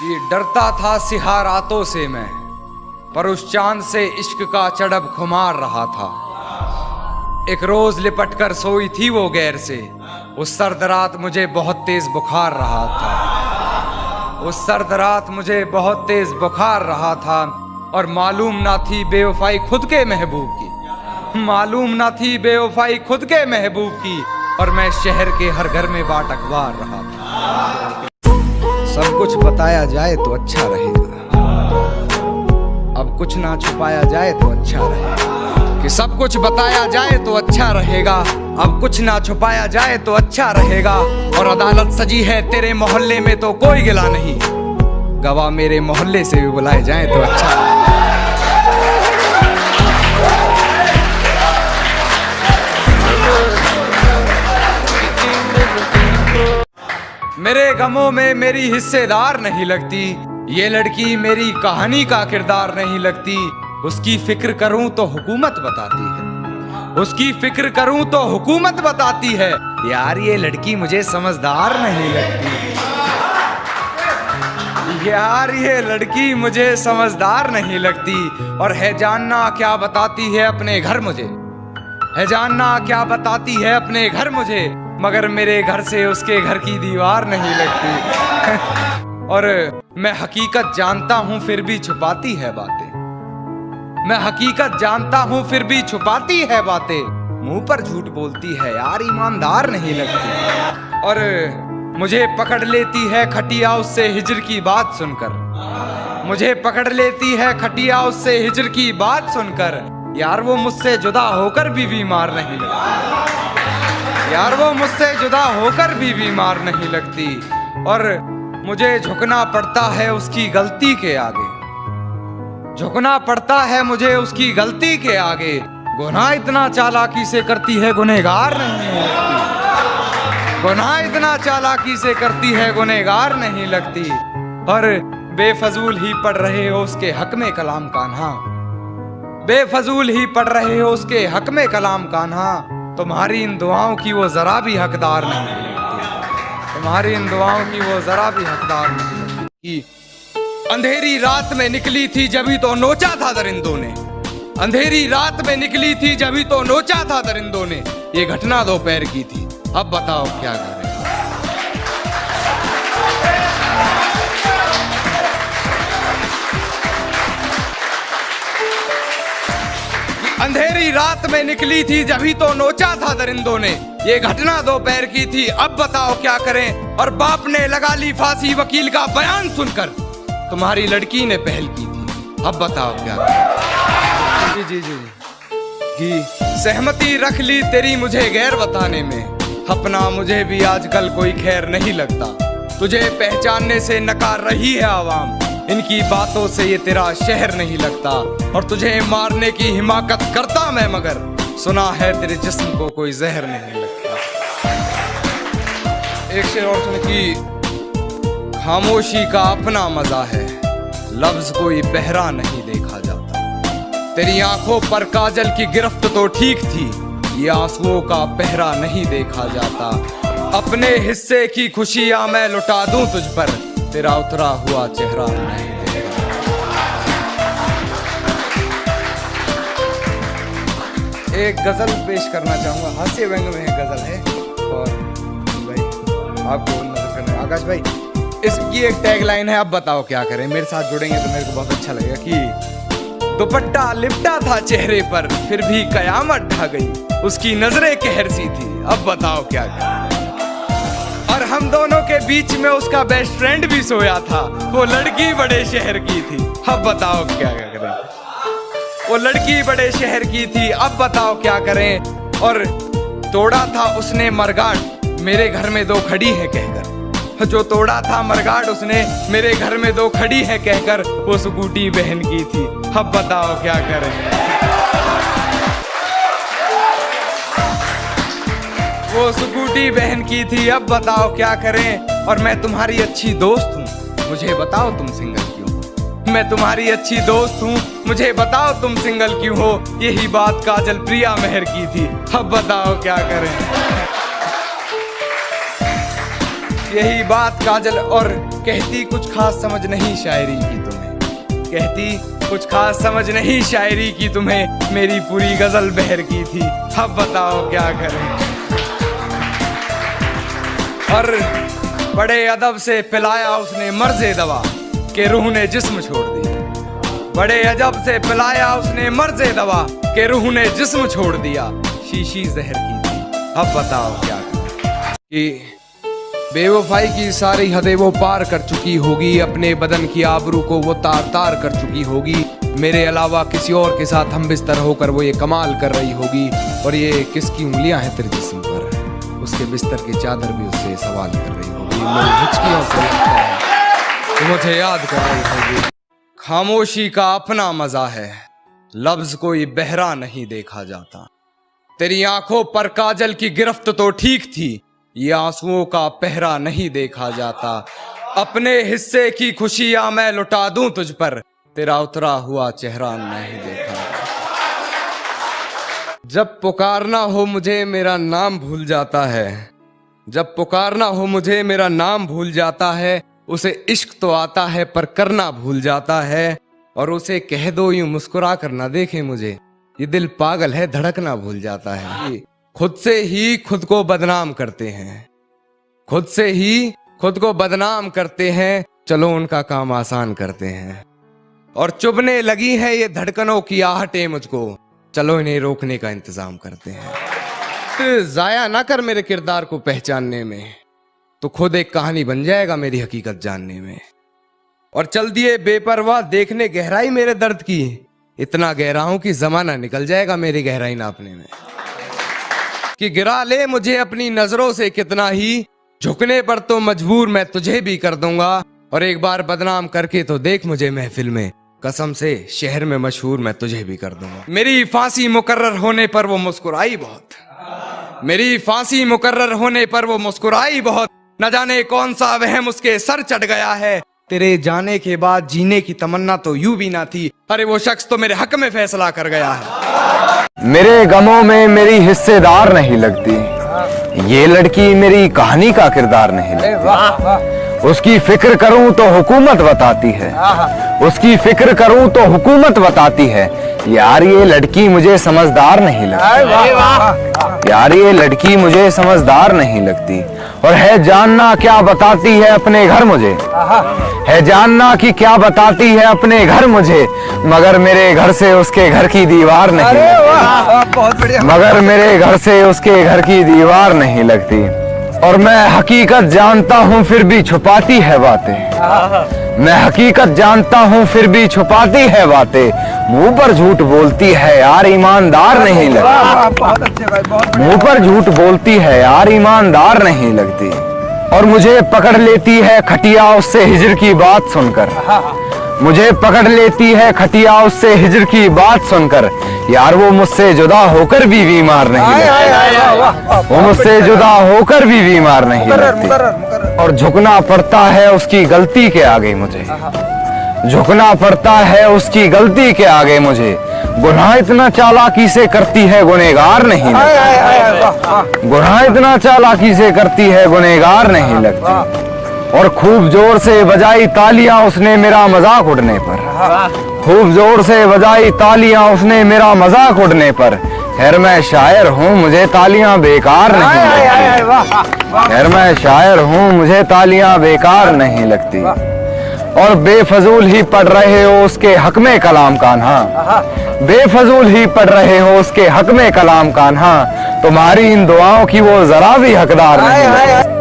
कि डरता था सिहा रातों से मैं, पर उस चांद से इश्क का चढ़ब खुमार रहा था। एक रोज लिपट कर सोई थी वो गैर से, उस सर्द रात मुझे बहुत तेज बुखार रहा था। उस सर्द रात मुझे बहुत तेज बुखार रहा था और मालूम ना थी बेवफाई खुद के महबूब की, मालूम ना थी बेवफाई खुद के महबूब की, और मैं शहर के हर घर में बाट अखबार रहा था। सब कुछ बताया जाए तो अच्छा रहेगा, अब कुछ ना छुपाया जाए तो अच्छा रहेगा। कि सब कुछ बताया जाए तो अच्छा रहेगा, अब कुछ ना छुपाया जाए तो अच्छा रहेगा। और अदालत सजी है तेरे मोहल्ले में तो कोई गिला नहीं, गवाह मेरे मोहल्ले से भी बुलाए जाए तो अच्छा रहेगा। मेरे गमों में मेरी हिस्सेदार नहीं लगती, ये लड़की मेरी कहानी का किरदार नहीं लगती। उसकी फिक्र करूं तो हुकूमत बताती है, उसकी फिक्र करूं तो हुकूमत बताती है। यार ये लड़की मुझे समझदार नहीं लगती, यार ये लड़की मुझे समझदार नहीं लगती। और है जानना क्या बताती है अपने घर मुझे, है जानना क्या बताती है अपने घर मुझे, मगर मेरे घर से उसके घर की दीवार नहीं लगती। और मैं हकीकत जानता हूं फिर भी छुपाती है बातें, मैं हकीकत जानता हूं फिर भी छुपाती है बातें। मुंह पर झूठ बोलती है यार, ईमानदार नहीं लगती। और मुझे पकड़ लेती है खटिया उससे हिजर की बात सुनकर, मुझे पकड़ लेती है खटिया उससे हिजर की बात सुनकर। यार वो मुझसे जुदा होकर भी बीमार नहीं लगती, यार वो मुझसे जुदा होकर भी बीमार नहीं लगती। और मुझे झुकना पड़ता है उसकी गलती के आगे, झुकना पड़ता है मुझे उसकी गलती के आगे। गुनाह इतना चालाकी से करती है गुनहगार नहीं लगती, गुनाह इतना चालाकी से करती है गुनहगार नहीं लगती। और बेफजूल ही पढ़ रहे हो उसके हक में कलाम कान्हा, बेफजूल ही पढ़ रहे हो उसके हक में कलाम कान्हा। तुम्हारी इन दुआओं की वो जरा भी हकदार नहीं लगती, तुम्हारी इन दुआओं की वो जरा भी हकदार नहीं लगती। अंधेरी रात में निकली थी जभी तो नोचा था दरिंदों ने, अंधेरी रात में निकली थी जभी तो नोचा था दरिंदों ने। ये घटना दोपहर की थी, अब बताओ क्या करें। अंधेरी रात में निकली थी जभी तो नोचा था दरिंदों ने, ये घटना दोपहर की थी, अब बताओ क्या करें। और बाप ने लगा ली फांसी वकील का बयान सुनकर, तुम्हारी लड़की ने पहल की थी, अब बताओ क्या करें। जी जी जी जी सहमति रख ली तेरी मुझे गैर बताने में, अपना मुझे भी आजकल कोई खैर नहीं लगता। तुझे पहचानने से नकार रही है आवाम, इनकी बातों से ये तेरा शहर नहीं लगता। और तुझे मारने की हिमाकत करता मैं, मगर सुना है तेरे जिस्म को कोई जहर नहीं लगता। एक शेर और सुन कि खामोशी का अपना मजा है, लफ्ज कोई बहरा नहीं देखा जाता। तेरी आंखों पर काजल की गिरफ्त तो ठीक थी, ये आंसुओं का पहरा नहीं देखा जाता। अपने हिस्से की खुशियां मैं लुटा दूं तुझ पर, तेरा उतरा हुआ चेहरा नहीं देखा। एक गजल पेश करना चाहूंगा, हास्य व्यंग में एक गजल है। और भाई आपको नजर करना है आकाश भाई, इसकी एक टैगलाइन है, अब बताओ क्या करें। मेरे साथ जुड़ेंगे तो मेरे को बहुत अच्छा लगेगा। कि दुपट्टा लिपटा था चेहरे पर फिर भी कयामत ढा गई, उसकी नजरें कहर सी थी, अब बताओ क्या करें। और हम दोनों के बीच में उसका बेस्ट फ्रेंड भी सोया था, वो लड़की बड़े शहर की थी, अब बताओ क्या करें। वो लड़की बड़े शहर की थी, अब बताओ क्या करें। और तोड़ा था उसने मरगाट मेरे घर में दो खड़ी है कहकर, जो तोड़ा था मरगाट उसने मेरे घर में दो खड़ी है कहकर, वो स्कूटी बहन की थी, अब बताओ क्या करें। वो स्कूटी बहन की थी, अब बताओ क्या करें। और मैं तुम्हारी अच्छी दोस्त हूँ, मुझे बताओ तुम सिंगल क्यों। मैं तुम्हारी अच्छी दोस्त हूँ, मुझे बताओ तुम सिंगल क्यों हो। यही बात काजल प्रिया मेहर की थी, अब बताओ क्या करें। यही बात काजल और कहती कुछ खास समझ नहीं शायरी की तुम्हें, कहती कुछ खास समझ नहीं शायरी की तुम्हें, मेरी पूरी गजल बहर की थी, अब बताओ क्या करें। और बड़े अदब से पिलाया उसने मर्ज़े दवा के रूह ने जिस्म छोड़ दिया, बड़े अजब से पिलाया उसने मर्ज़े दवा के रूह ने जिस्म छोड़ दिया, शीशी जहर की थी, अब बताओ क्या करें। कि बेवफाई की सारी हदें वो पार कर चुकी होगी, अपने बदन की आबरू को वो तार तार कर चुकी होगी, मेरे अलावा किसी और के साथ हम बिस्तर होकर वो ये कमाल कर रही होगी, और ये किसकी उंगलियां हैं तेरे जिस्म पर, उसके बिस्तर की चादर भी उससे सवाल कर रही होगी, मेरी हिचकियों से लगता है तो मुझे याद कर रही होगी। खामोशी का अपना मजा है, लफ्ज कोई बहरा नहीं देखा जाता, तेरी आंखों पर काजल की गिरफ्त तो ठीक थी, ये आंसुओं का पहरा नहीं देखा जाता, अपने हिस्से की खुशियां मैं लुटा दूं तुझ पर, तेरा उतरा हुआ चेहरा नहीं देखा। जब पुकारना हो मुझे मेरा नाम भूल जाता है, जब पुकारना हो मुझे मेरा नाम भूल जाता है, उसे इश्क तो आता है पर करना भूल जाता है, और उसे कह दो यूं मुस्कुरा कर ना देखे मुझे, ये दिल पागल है धड़कना भूल जाता है। खुद से ही खुद को बदनाम करते हैं, खुद से ही खुद को बदनाम करते हैं, चलो उनका काम आसान करते हैं, और चुभने लगी है ये धड़कनों की आहटें मुझको, चलो इन्हें रोकने का इंतजाम करते हैं। तो जाया ना कर मेरे किरदार को पहचानने में, तो खुद एक कहानी बन जाएगा मेरी हकीकत जानने में, और चल दिए बेपरवाह देखने गहराई मेरे दर्द की, इतना गहरा हूं कि जमाना निकल जाएगा मेरी गहराई नापने में, कि गिरा ले मुझे अपनी नजरों से कितना ही, झुकने पर तो मजबूर मैं तुझे भी कर दूंगा, और एक बार बदनाम करके तो देख मुझे महफिल में, कसम से शहर में मशहूर मैं तुझे भी कर दूंगा। मेरी फांसी मुकर्रर होने पर वो मुस्कुराई बहुत, मेरी फांसी मुकर्रर होने पर वो मुस्कुराई बहुत, न जाने कौन सा वहम उसके सर चढ़ गया है, तेरे जाने के बाद जीने की तमन्ना तो यूं भी ना थी, अरे वो शख्स तो मेरे हक में फैसला कर गया है। मेरे गमों में मेरी हिस्सेदार नहीं लगती, ये लड़की मेरी कहानी का किरदार नहीं लगती, उसकी फिक्र करूं तो हुकूमत बताती है, उसकी फिक्र करूं तो हुकूमत बताती है, यार ये लड़की मुझे समझदार नहीं लगती, यार ये लड़की मुझे समझदार नहीं लगती, और है जानना क्या बताती है अपने घर मुझे, है जानना कि क्या बताती है अपने घर मुझे, मगर मेरे घर से उसके घर की दीवार नहीं लगती, मगर मेरे घर से उसके घर की दीवार नहीं लगती, और मैं हकीकत जानता हूँ फिर भी छुपाती है बातें, मैं हकीकत जानता हूँ फिर भी छुपाती है बातें, मुंह पर झूठ बोलती है यार ईमानदार नहीं लगती, मुंह पर झूठ बोलती है यार ईमानदार नहीं लगती, और मुझे पकड़ लेती है खटिया उससे हिजर की बात सुनकर, मुझे पकड़ लेती है खटिया उससे हिजर की बात सुनकर, यार वो मुझसे जुदा होकर भी बीमार नहीं लगती, वो मुझसे जुदा होकर भी बीमार नहीं लगती, और झुकना पड़ता है उसकी गलती के आगे मुझे, झुकना पड़ता है उसकी गलती के आगे मुझे, गुनाह इतना चालाकी से करती है गुनहगार नहीं लगती, गुनाह इतना चालाकी से करती है गुनहगार नहीं लगती, और खूब जोर से बजाई तालियां उसने मेरा मजाक उड़ने पर, खूब जोर से बजाई तालियां उसने मेरा मजाक उड़ने पर, खैर मैं शायर हूँ मुझे तालियां बेकार नहीं लगती, खैर मैं शायर हूँ मुझे तालियां बेकार नहीं लगती, और बेफजूल ही पढ़ रहे हो उसके हक में कलाम कान्हा, बेफजूल ही पढ़ रहे हो उसके हक में कलाम कान्हा, तुम्हारी इन दुआओं की वो जरा भी हकदार नहीं लगती।